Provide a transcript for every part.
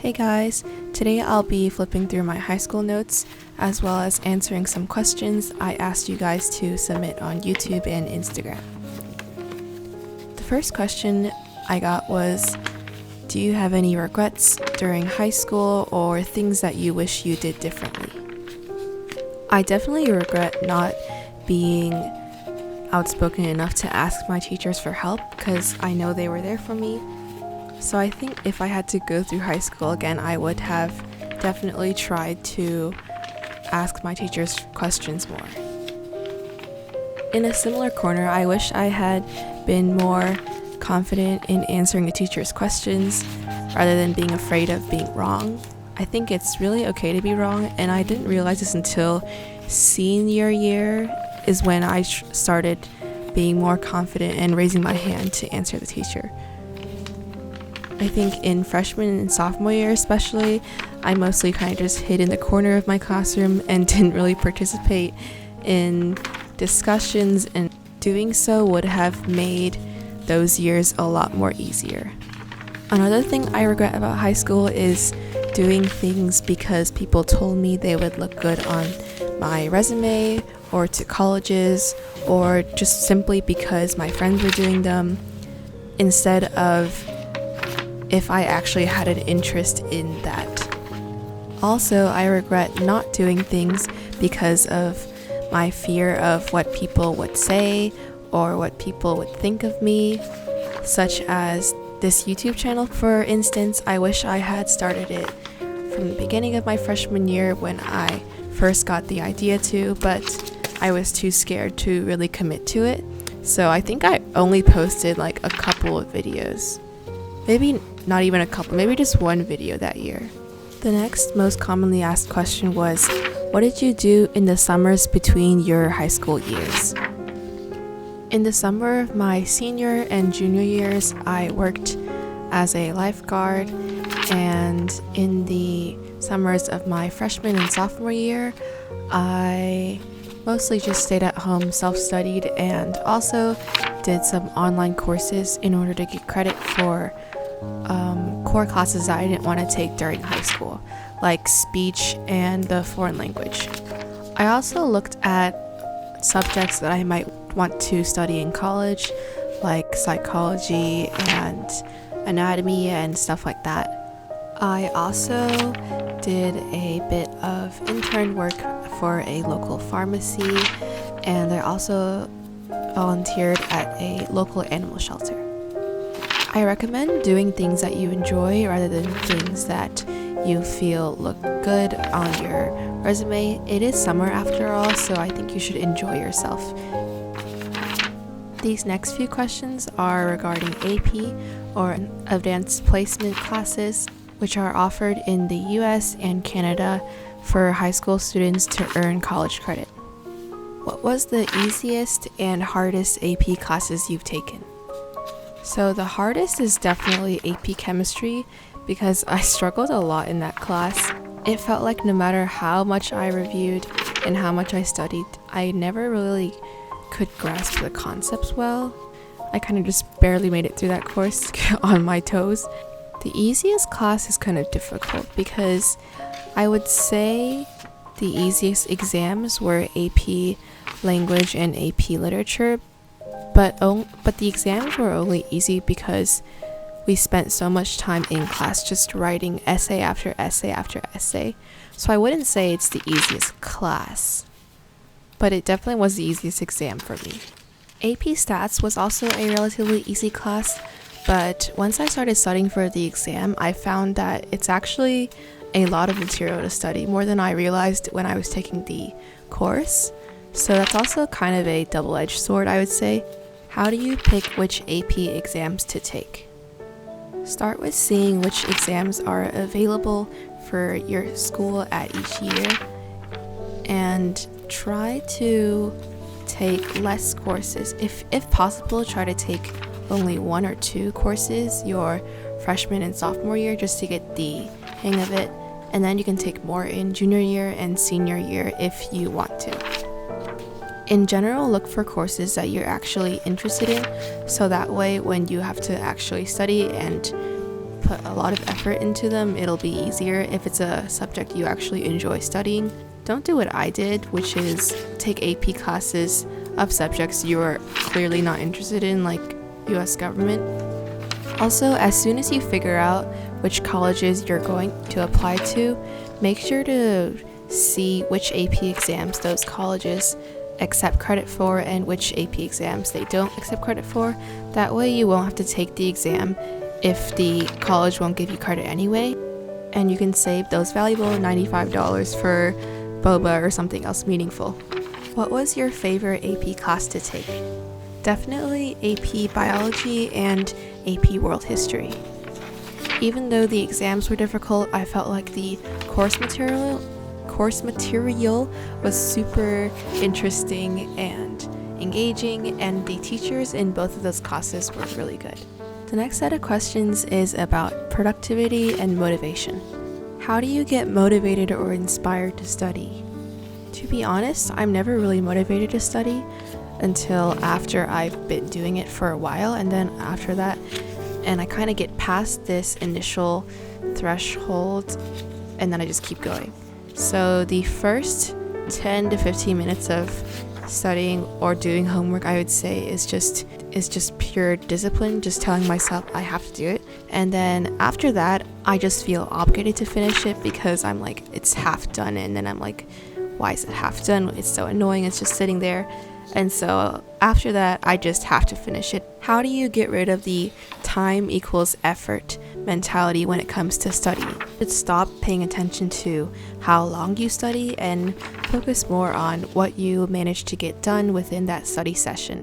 Hey guys, today I'll be flipping through my high school notes as well as answering some questions I asked you guys to submit on YouTube and Instagram. The first question I got was, do you have any regrets during high school or things that you wish you did differently? I definitely regret not being outspoken enough to ask my teachers for help because I know they were there for me. So I think if I had to go through high school again, I would have definitely tried to ask my teachers questions more. In a similar corner, I wish I had been more confident in answering the teacher's questions rather than being afraid of being wrong. I think it's really okay to be wrong, and I didn't realize this until senior year is when I started being more confident and raising my hand to answer the teacher. I think in freshman and sophomore year especially, I mostly kind of just hid in the corner of my classroom and didn't really participate in discussions, and doing so would have made those years a lot more easier. Another thing I regret about high school is doing things because people told me they would look good on my resume or to colleges, or just simply because my friends were doing them, instead of if I actually had an interest in that. Also, I regret not doing things because of my fear of what people would say or what people would think of me, such as this YouTube channel, for instance. I wish I had started it from the beginning of my freshman year when I first got the idea to, but I was too scared to really commit to it. So I think I only posted like a couple of videos. Maybe not even a couple, maybe just one video that year. The next most commonly asked question was, what did you do in the summers between your high school years? In the summer of my senior and junior years, I worked as a lifeguard, and in the summers of my freshman and sophomore year, I mostly just stayed at home, self-studied, and also did some online courses in order to get credit for core classes that I didn't want to take during high school, like speech and the foreign language. I also looked at subjects that I might want to study in college, like psychology and anatomy and stuff like that. I also did a bit of intern work for a local pharmacy, and I also volunteered at a local animal shelter. I recommend doing things that you enjoy rather than things that you feel look good on your resume. It is summer after all, so I think you should enjoy yourself. These next few questions are regarding AP, or advanced placement classes, which are offered in the US and Canada for high school students to earn college credit. What was the easiest and hardest AP classes you've taken? So the hardest is definitely AP chemistry, because I struggled a lot in that class. It felt like no matter how much I reviewed and how much I studied, I never really could grasp the concepts well. I kind of just barely made it through that course on my toes. The easiest class is kind of difficult because I would say the easiest exams were AP language and AP literature, but the exams were only easy because we spent so much time in class just writing essay after essay after essay. So I wouldn't say it's the easiest class, but it definitely was the easiest exam for me. AP Stats was also a relatively easy class, but once I started studying for the exam, I found that it's actually a lot of material to study, more than I realized when I was taking the course. So that's also kind of a double-edged sword, I would say. How do you pick which AP exams to take? Start with seeing which exams are available for your school at each year, and try to take less courses. If possible, try to take only 1 or 2 courses your freshman and sophomore year just to get the hang of it, and then you can take more in junior year and senior year if you want to. In general, look for courses that you're actually interested in, so that way when you have to actually study and put a lot of effort into them, it'll be easier if it's a subject you actually enjoy studying. Don't do what I did, which is take AP classes of subjects you are clearly not interested in, like US government. Also, as soon as you figure out which colleges you're going to apply to, make sure to see which AP exams those colleges accept credit for and which AP exams they don't accept credit for. That way you won't have to take the exam if the college won't give you credit anyway, and you can save those valuable $95 for boba or something else meaningful. What was your favorite AP class to take? Definitely AP Biology and AP World History. Even though the exams were difficult, I felt like the course material was super interesting and engaging, and the teachers in both of those classes were really good. The next set of questions is about productivity and motivation. How do you get motivated or inspired to study? To be honest, I'm never really motivated to study until after I've been doing it for a while, and then after that, and I kind of get past this initial threshold, and then I just keep going. So the first 10 to 15 minutes of studying or doing homework, I would say, is just pure discipline, just telling myself I have to do it. And then after that, I just feel obligated to finish it because I'm like, it's half done, and then I'm like, why is it half done? It's so annoying, it's just sitting there. And so after that, I just have to finish it. How do you get rid of the time equals effort mentality when it comes to studying? You should stop paying attention to how long you study and focus more on what you managed to get done within that study session,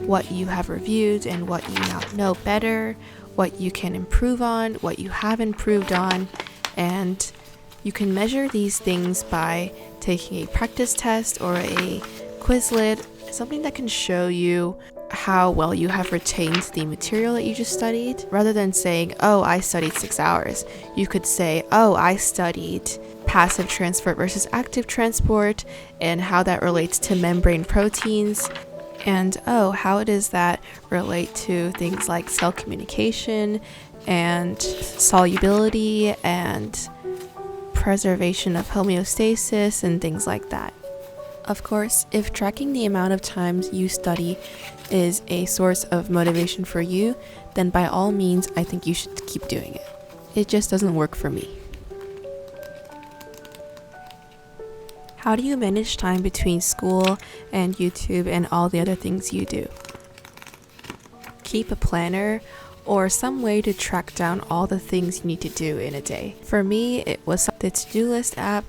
what you have reviewed and what you now know better, what you can improve on, what you have improved on, and you can measure these things by taking a practice test or a Quizlet, something that can show you how well you have retained the material that you just studied. Rather than saying, oh, I studied 6 hours, you could say, oh, I studied passive transport versus active transport and how that relates to membrane proteins. And oh, how does that relate to things like cell communication and solubility and preservation of homeostasis and things like that. Of course, if tracking the amount of times you study is a source of motivation for you, then by all means, I think you should keep doing it. It just doesn't work for me. How do you manage time between school and YouTube and all the other things you do? Keep a planner or some way to track down all the things you need to do in a day. For me, it was the to-do list app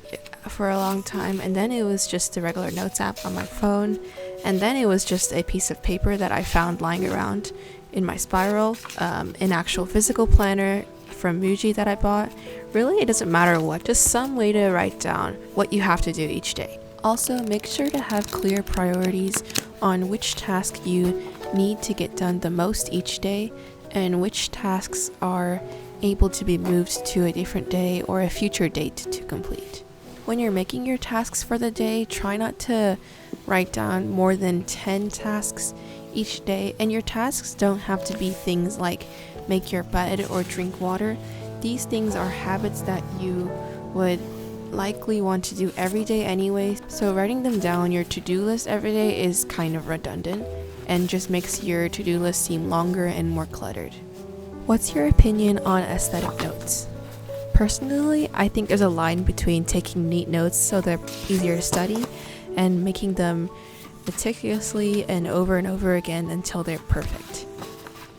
for a long time, and then it was just the regular notes app on my phone, and then it was just a piece of paper that I found lying around in my spiral, an actual physical planner from Muji that I bought. Really, it doesn't matter what, just some way to write down what you have to do each day. Also, make sure to have clear priorities on which task you need to get done the most each day, and which tasks are able to be moved to a different day or a future date to complete. When you're making your tasks for the day, try not to write down more than 10 tasks each day, and your tasks don't have to be things like make your bed or drink water. These things are habits that you would likely want to do every day anyway, so writing them down on your to-do list every day is kind of redundant and just makes your to-do list seem longer and more cluttered. What's your opinion on aesthetic notes? Personally, I think there's a line between taking neat notes so they're easier to study and making them meticulously and over again until they're perfect.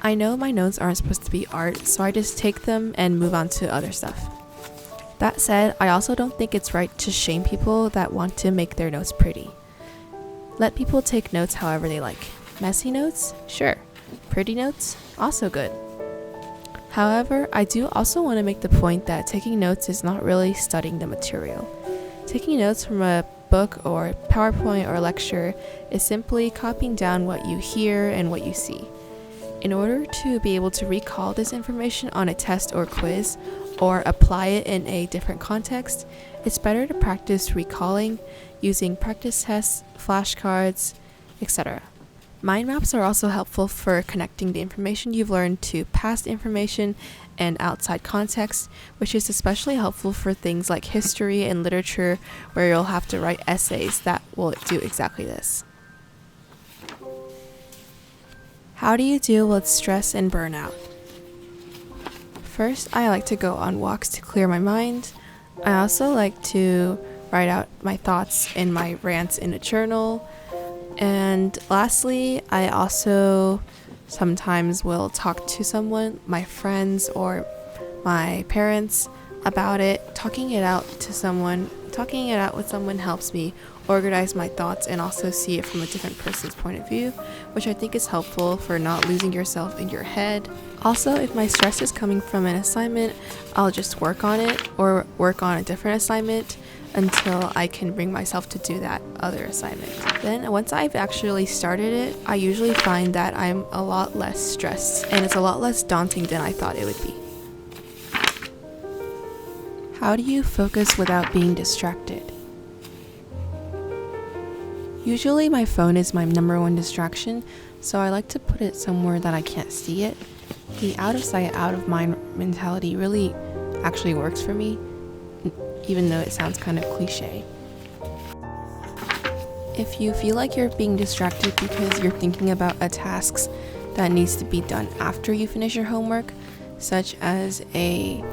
I know my notes aren't supposed to be art, so I just take them and move on to other stuff. That said, I also don't think it's right to shame people that want to make their notes pretty. Let people take notes however they like. Messy notes? Sure. Pretty notes? Also good. However, I do also want to make the point that taking notes is not really studying the material. Taking notes from a book or PowerPoint or lecture is simply copying down what you hear and what you see. In order to be able to recall this information on a test or quiz, or apply it in a different context, it's better to practice recalling using practice tests, flashcards, etc. Mind maps are also helpful for connecting the information you've learned to past information and outside context, which is especially helpful for things like history and literature, where you'll have to write essays that will do exactly this. How do you deal with stress and burnout? First, I like to go on walks to clear my mind. I also like to write out my thoughts and my rants in a journal. And lastly, I also sometimes will talk to someone, my friends or my parents, about it. Talking it out with someone helps me organize my thoughts and also see it from a different person's point of view, which I think is helpful for not losing yourself in your head. Also, if my stress is coming from an assignment, I'll just work on it or work on a different assignment until I can bring myself to do that other assignment. Then once I've actually started it, I usually find that I'm a lot less stressed and it's a lot less daunting than I thought it would be. How do you focus without being distracted? Usually my phone is my number one distraction, so I like to put it somewhere that I can't see it. The out of sight, out of mind mentality really actually works for me, even though it sounds kind of cliche. If you feel like you're being distracted because you're thinking about a task that needs to be done after you finish your homework, such as a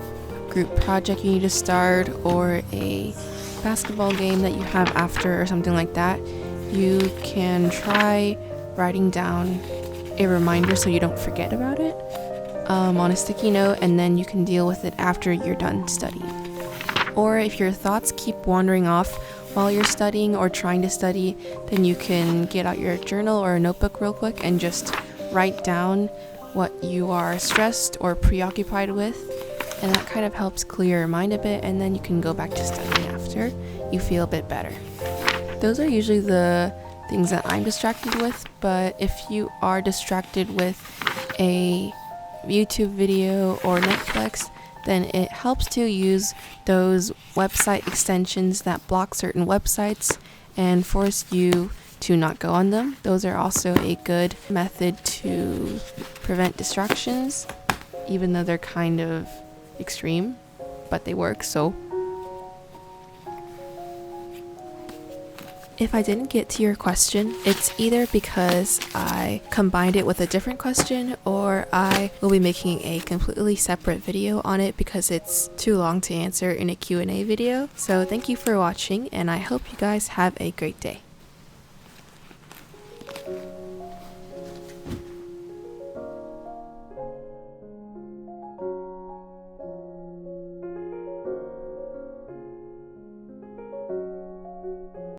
group project you need to start or a basketball game that you have after or something like that, you can try writing down a reminder so you don't forget about it on a sticky note, and then you can deal with it after you're done studying. Or if your thoughts keep wandering off while you're studying or trying to study, then you can get out your journal or a notebook real quick and just write down what you are stressed or preoccupied with, and that kind of helps clear your mind a bit, and then you can go back to studying after you feel a bit better. Those are usually the things that I'm distracted with, but if you are distracted with a YouTube video or Netflix, then it helps to use those website extensions that block certain websites and force you to not go on them. Those are also a good method to prevent distractions, even though they're kind of extreme, but they work. So if I didn't get to your question, it's either because I combined it with a different question, or I will be making a completely separate video on it because it's too long to answer in a Q&A video. So thank you for watching, and I hope you guys have a great day.